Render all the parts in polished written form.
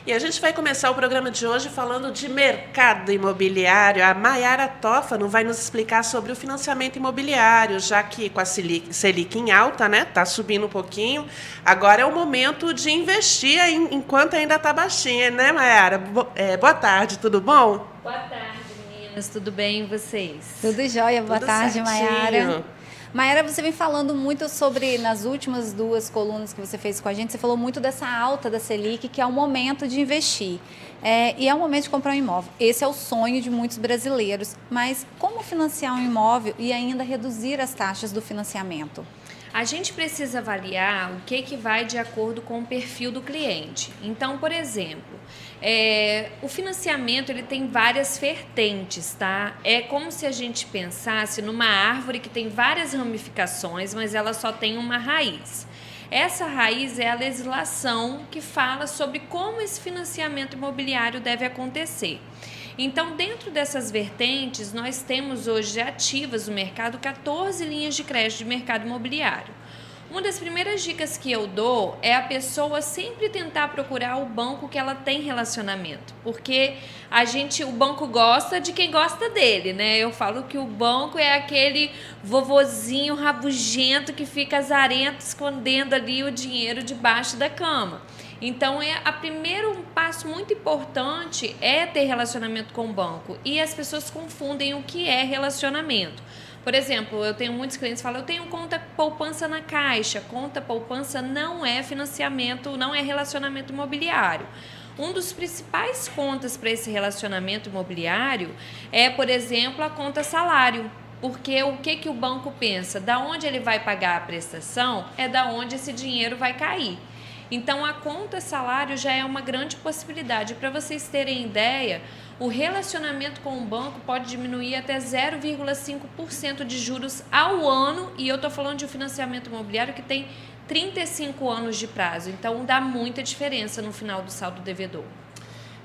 E a gente vai começar o programa de hoje falando de mercado imobiliário. A Mayara Toffano vai nos explicar sobre o financiamento imobiliário, já que com a Selic em alta, né, tá subindo um pouquinho. Agora é o momento de investir enquanto ainda está baixinha, né, Mayara? Boa tarde, tudo bom? Boa tarde, meninas. Tudo bem e vocês? Tudo jóia, boa Tudo tarde, Mayara. certinho. Mayara, você vem falando muito sobre, nas últimas duas colunas que você fez com a gente, você falou muito dessa alta da Selic, que é o momento de investir. E é o momento de comprar um imóvel. Esse é o sonho de muitos brasileiros. Mas como financiar um imóvel e ainda reduzir as taxas do financiamento? A gente precisa avaliar o que vai de acordo com o perfil do cliente. Então, por exemplo, o financiamento ele tem várias vertentes, tá? É como se a gente pensasse numa árvore que tem várias ramificações, mas ela só tem uma raiz. Essa raiz é a legislação que fala sobre como esse financiamento imobiliário deve acontecer. Então, dentro dessas vertentes, nós temos hoje ativas no mercado 14 linhas de crédito de mercado imobiliário. Uma das primeiras dicas que eu dou é a pessoa sempre tentar procurar o banco que ela tem relacionamento, porque o banco gosta de quem gosta dele, né? Eu falo que o banco é aquele vovozinho rabugento que fica azarento escondendo ali o dinheiro debaixo da cama. Então, primeiro passo muito importante é ter relacionamento com o banco. E as pessoas confundem o que é relacionamento. Por exemplo, eu tenho muitos clientes que falam, eu tenho conta poupança na Caixa. Conta poupança não é financiamento, não é relacionamento imobiliário. Um dos principais contas para esse relacionamento imobiliário é, por exemplo, a conta salário. Porque o que o banco pensa? Da onde ele vai pagar a prestação é da onde esse dinheiro vai cair. Então, a conta salário já é uma grande possibilidade. Para vocês terem ideia, o relacionamento com o banco pode diminuir até 0,5% de juros ao ano. E eu estou falando de um financiamento imobiliário que tem 35 anos de prazo. Então, dá muita diferença no final do saldo devedor.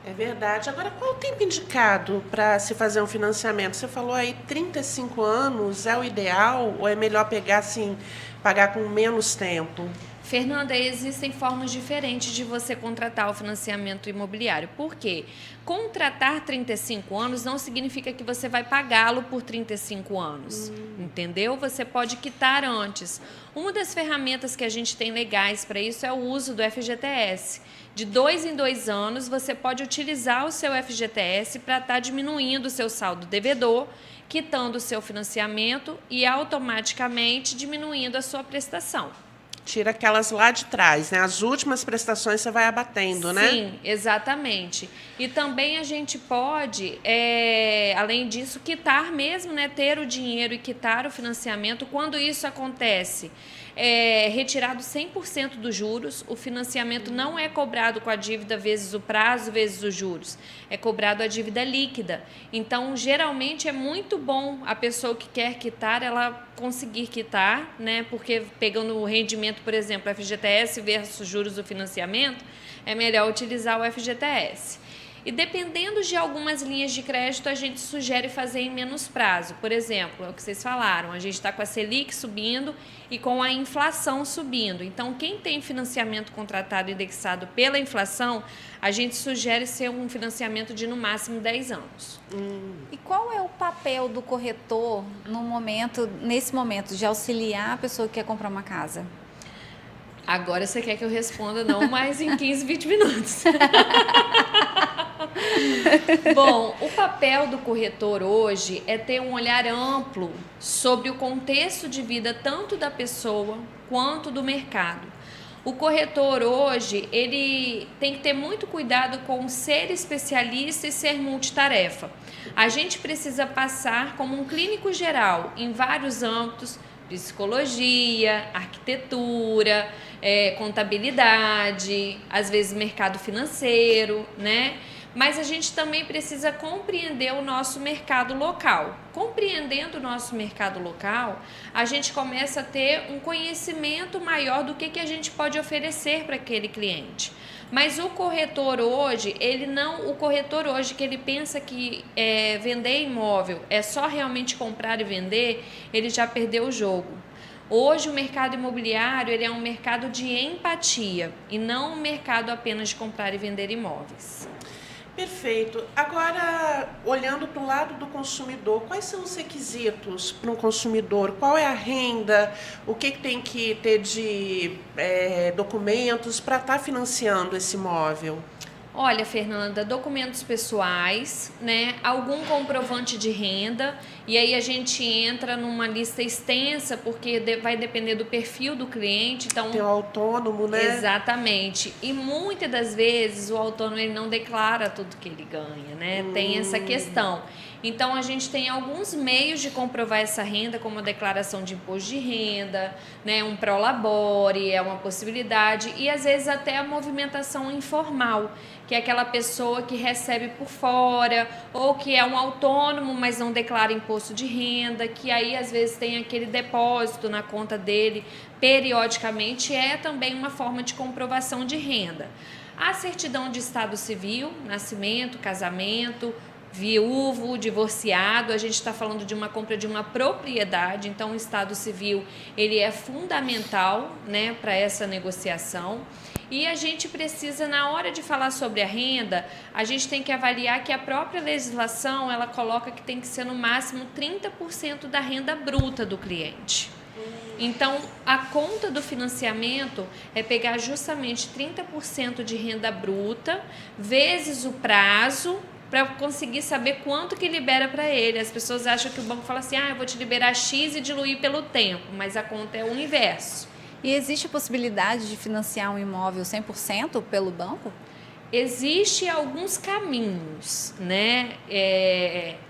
É verdade. Agora, qual o tempo indicado para se fazer um financiamento? Você falou aí 35 anos, é o ideal ou é melhor pegar assim, pagar com menos tempo? Fernanda, existem formas diferentes de você contratar o financiamento imobiliário. Por quê? Contratar 35 anos não significa que você vai pagá-lo por 35 anos, entendeu? Você pode quitar antes. Uma das ferramentas que a gente tem legais para isso é o uso do FGTS. De 2 em 2 anos, você pode utilizar o seu FGTS para estar diminuindo o seu saldo devedor, quitando o seu financiamento e automaticamente diminuindo a sua prestação. Tira aquelas lá de trás, né? As últimas prestações você vai abatendo, né? Sim, exatamente. E também a gente pode, além disso, quitar mesmo, né? Ter o dinheiro e quitar o financiamento. Quando isso acontece, retirado 100% dos juros, o financiamento não é cobrado com a dívida vezes o prazo, vezes os juros. É cobrado a dívida líquida. Então, geralmente, é muito bom a pessoa que quer quitar, ela conseguir quitar, né? Porque pegando o rendimento, por exemplo, FGTS versus juros do financiamento, é melhor utilizar o FGTS. E dependendo de algumas linhas de crédito, a gente sugere fazer em menos prazo. Por exemplo, é o que vocês falaram, a gente está com a Selic subindo e com a inflação subindo. Então, quem tem financiamento contratado indexado pela inflação, a gente sugere ser um financiamento de no máximo 10 anos. E qual é o papel do corretor nesse momento de auxiliar a pessoa que quer comprar uma casa? Agora você quer que eu responda não mais em 15, 20 minutos. Bom, o papel do corretor hoje é ter um olhar amplo sobre o contexto de vida tanto da pessoa quanto do mercado. O corretor hoje, ele tem que ter muito cuidado com ser especialista e ser multitarefa. A gente precisa passar como um clínico geral em vários âmbitos, psicologia, arquitetura, contabilidade, às vezes mercado financeiro, né? Mas a gente também precisa compreender o nosso mercado local. Compreendendo o nosso mercado local, a gente começa a ter um conhecimento maior do que a gente pode oferecer para aquele cliente. Mas o corretor hoje, que ele pensa que vender imóvel é só realmente comprar e vender, ele já perdeu o jogo. Hoje o mercado imobiliário ele é um mercado de empatia e não um mercado apenas de comprar e vender imóveis. Perfeito. Agora, olhando para o lado do consumidor, quais são os requisitos para um consumidor? Qual é a renda? O que tem que ter de documentos para estar financiando esse imóvel? Olha, Fernanda, documentos pessoais, né? Algum comprovante de renda, e aí a gente entra numa lista extensa, porque vai depender do perfil do cliente. Então, tem o autônomo, né? Exatamente. E muitas das vezes o autônomo ele não declara tudo que ele ganha, né? Tem essa questão. Então, a gente tem alguns meios de comprovar essa renda, como a declaração de imposto de renda, né? Um prolabore é uma possibilidade, e às vezes até a movimentação informal, que é aquela pessoa que recebe por fora, ou que é um autônomo, mas não declara imposto de renda, que aí às vezes tem aquele depósito na conta dele periodicamente, é também uma forma de comprovação de renda. A certidão de estado civil, nascimento, casamento, viúvo, divorciado, a gente está falando de uma compra de uma propriedade, então o estado civil ele é fundamental, né, para essa negociação. E a gente precisa, na hora de falar sobre a renda, a gente tem que avaliar que a própria legislação ela coloca que tem que ser no máximo 30% da renda bruta do cliente. Então, a conta do financiamento é pegar justamente 30% de renda bruta vezes o prazo, para conseguir saber quanto que libera para ele. As pessoas acham que o banco fala assim, eu vou te liberar X e diluir pelo tempo, mas a conta é o inverso. E existe a possibilidade de financiar um imóvel 100% pelo banco? Existem alguns caminhos, né?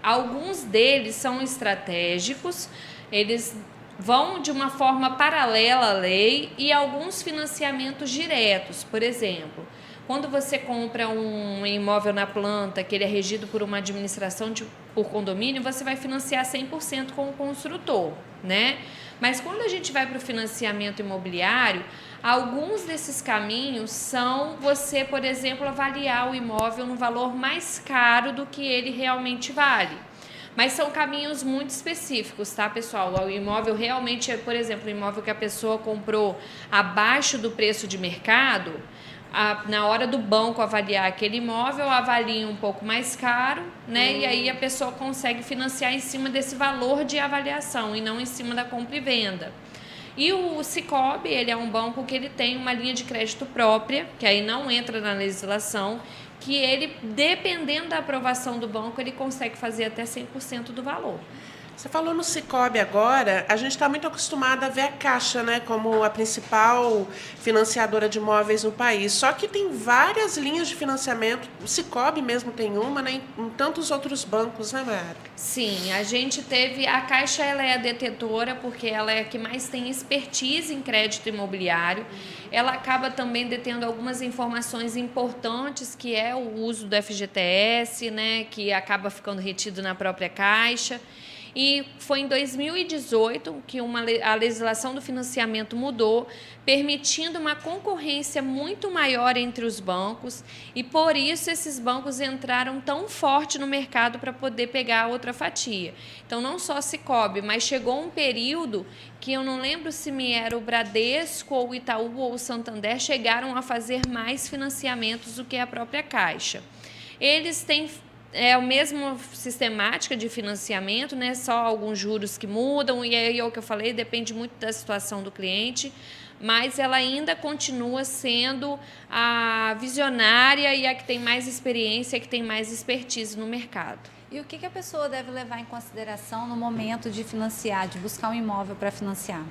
Alguns deles são estratégicos, eles vão de uma forma paralela à lei, e alguns financiamentos diretos, por exemplo, quando você compra um imóvel na planta, que ele é regido por uma administração por condomínio, você vai financiar 100% com o construtor, né? Mas quando a gente vai para o financiamento imobiliário, alguns desses caminhos são você, por exemplo, avaliar o imóvel no valor mais caro do que ele realmente vale. Mas são caminhos muito específicos, tá, pessoal? O imóvel realmente é, por exemplo, o imóvel que a pessoa comprou abaixo do preço de mercado, na hora do banco avaliar aquele imóvel, avalia um pouco mais caro, né? E aí a pessoa consegue financiar em cima desse valor de avaliação e não em cima da compra e venda. E o Sicoob, ele é um banco que ele tem uma linha de crédito própria, que aí não entra na legislação, que ele, dependendo da aprovação do banco, ele consegue fazer até 100% do valor. Você falou no Sicoob agora, a gente está muito acostumado a ver a Caixa, né, como a principal financiadora de imóveis no país. Só que tem várias linhas de financiamento, o Sicoob mesmo tem uma, né, em tantos outros bancos, né, Mara? Sim, a gente teve, a Caixa ela é a detetora porque ela é a que mais tem expertise em crédito imobiliário. Ela acaba também detendo algumas informações importantes, que é o uso do FGTS, né, que acaba ficando retido na própria Caixa. E foi em 2018 que a legislação do financiamento mudou, permitindo uma concorrência muito maior entre os bancos, e por isso esses bancos entraram tão forte no mercado para poder pegar outra fatia. Então, não só Sicoob, mas chegou um período que eu não lembro se era o Bradesco, ou o Itaú, ou o Santander, chegaram a fazer mais financiamentos do que a própria Caixa. Eles têm a mesma sistemática de financiamento, né? Só alguns juros que mudam, e aí é o que eu falei, depende muito da situação do cliente, mas ela ainda continua sendo a visionária e a que tem mais experiência, que tem mais expertise no mercado. E o que a pessoa deve levar em consideração no momento de financiar, de buscar um imóvel para financiar?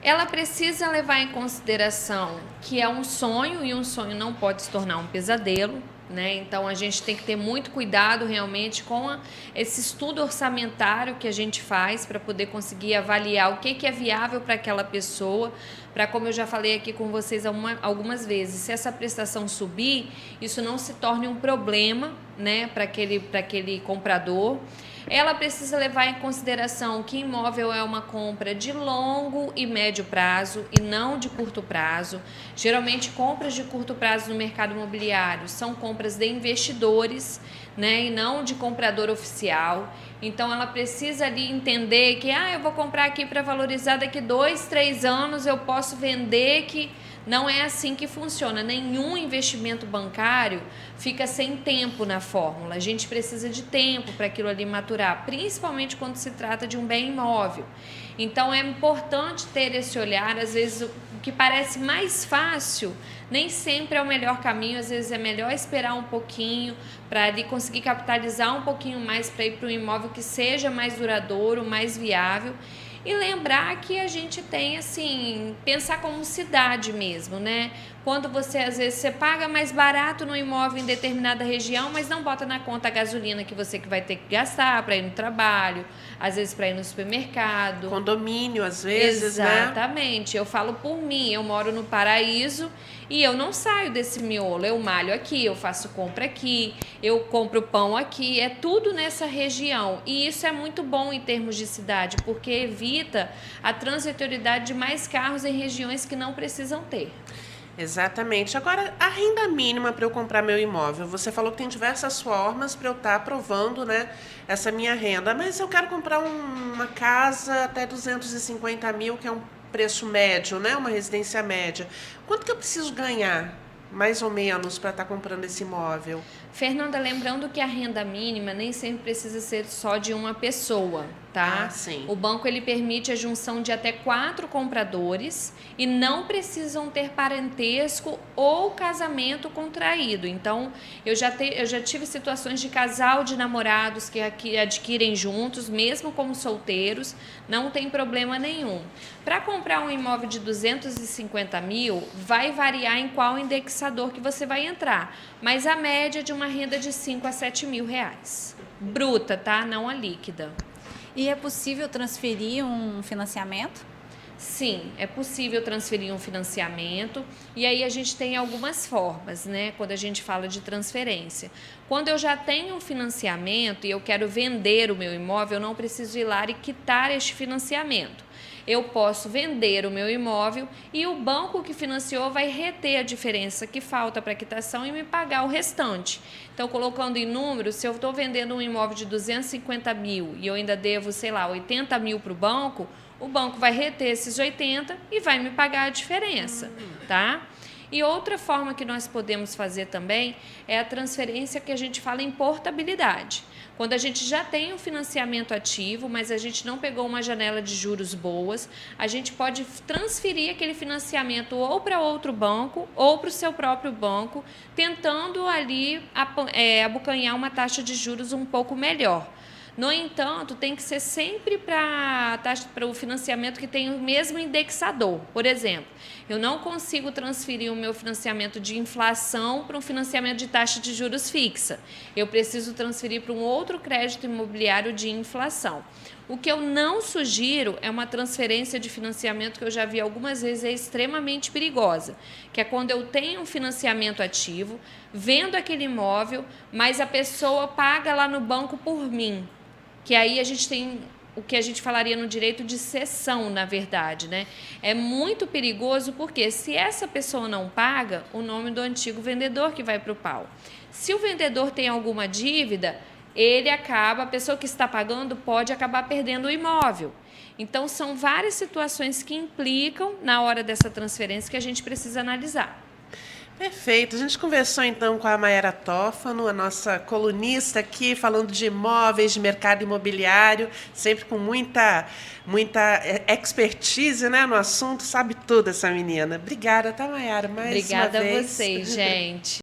Ela precisa levar em consideração que é um sonho, e um sonho não pode se tornar um pesadelo, né? Então, a gente tem que ter muito cuidado realmente com esse estudo orçamentário que a gente faz para poder conseguir avaliar o que é viável para aquela pessoa, para, como eu já falei aqui com vocês algumas vezes, se essa prestação subir, isso não se torne um problema, né, para aquele comprador. ela precisa levar em consideração que imóvel é uma compra de longo e médio prazo e não de curto prazo. Geralmente, compras de curto prazo no mercado imobiliário são compras de investidores, né, e não de comprador oficial. Então, ela precisa ali entender que eu vou comprar aqui para valorizar daqui 2, 3 anos, eu posso vender, que não é assim que funciona. Nenhum investimento bancário fica sem tempo na fórmula. A gente precisa de tempo para aquilo ali maturar, principalmente quando se trata de um bem imóvel. Então, é importante ter esse olhar. Às vezes, o que parece mais fácil nem sempre é o melhor caminho. Às vezes, é melhor esperar um pouquinho para ali conseguir capitalizar um pouquinho mais para ir para um imóvel que seja mais duradouro, mais viável. E lembrar que a gente tem, assim, pensar como cidade mesmo, né? Quando você, às vezes, você paga mais barato no imóvel em determinada região, mas não bota na conta a gasolina que você vai ter que gastar para ir no trabalho, às vezes para ir no supermercado. Condomínio, às vezes, Exatamente. Né? Eu falo por mim, eu moro no Paraíso e eu não saio desse miolo. Eu malho aqui, eu faço compra aqui, eu compro pão aqui, é tudo nessa região. E isso é muito bom em termos de cidade, porque evita a transitoriedade de mais carros em regiões que não precisam ter. Exatamente. Agora, a renda mínima para eu comprar meu imóvel. Você falou que tem diversas formas para eu estar aprovando, né, essa minha renda. Mas eu quero comprar uma casa até 250 mil, que é um preço médio, né, uma residência média. Quanto que eu preciso ganhar, mais ou menos, para estar comprando esse imóvel? Fernanda, lembrando que a renda mínima nem sempre precisa ser só de uma pessoa, tá? Ah, sim. O banco ele permite a junção de até 4 compradores e não precisam ter parentesco ou casamento contraído. Então, eu já tive situações de casal de namorados que adquirem juntos, mesmo como solteiros, não tem problema nenhum. Para comprar um imóvel de 250 mil, vai variar em qual indexador que você vai entrar, mas a média de uma renda de 5 a 7 mil reais. Bruta, tá? Não a líquida. E é possível transferir um financiamento? Sim, é possível transferir um financiamento e aí a gente tem algumas formas, né? Quando a gente fala de transferência. Quando eu já tenho um financiamento e eu quero vender o meu imóvel, eu não preciso ir lá e quitar este financiamento. Eu posso vender o meu imóvel e o banco que financiou vai reter a diferença que falta para a quitação e me pagar o restante. Então, colocando em números, se eu estou vendendo um imóvel de 250 mil e eu ainda devo, 80 mil para o banco vai reter esses 80 e vai me pagar a diferença, tá? E outra forma que nós podemos fazer também é a transferência que a gente fala em portabilidade. Quando a gente já tem um financiamento ativo, mas a gente não pegou uma janela de juros boas, a gente pode transferir aquele financiamento ou para outro banco ou para o seu próprio banco, tentando ali abocanhar uma taxa de juros um pouco melhor. No entanto, tem que ser sempre para o financiamento que tem o mesmo indexador. Por exemplo, eu não consigo transferir o meu financiamento de inflação para um financiamento de taxa de juros fixa. Eu preciso transferir para um outro crédito imobiliário de inflação. O que eu não sugiro é uma transferência de financiamento que eu já vi algumas vezes é extremamente perigosa, que é quando eu tenho um financiamento ativo, vendo aquele imóvel, mas a pessoa paga lá no banco por mim. Que aí a gente tem o que a gente falaria no direito de cessão, na verdade, né? É muito perigoso porque se essa pessoa não paga, o nome do antigo vendedor que vai para o pau. Se o vendedor tem alguma dívida, a pessoa que está pagando pode acabar perdendo o imóvel. Então, são várias situações que implicam na hora dessa transferência que a gente precisa analisar. Perfeito. A gente conversou então com a Maiara Tófano, a nossa colunista aqui, falando de imóveis, de mercado imobiliário, sempre com muita expertise, né, no assunto, sabe tudo essa menina. Obrigada, tá, Maiara? Mais uma vez. Obrigada a vocês, gente.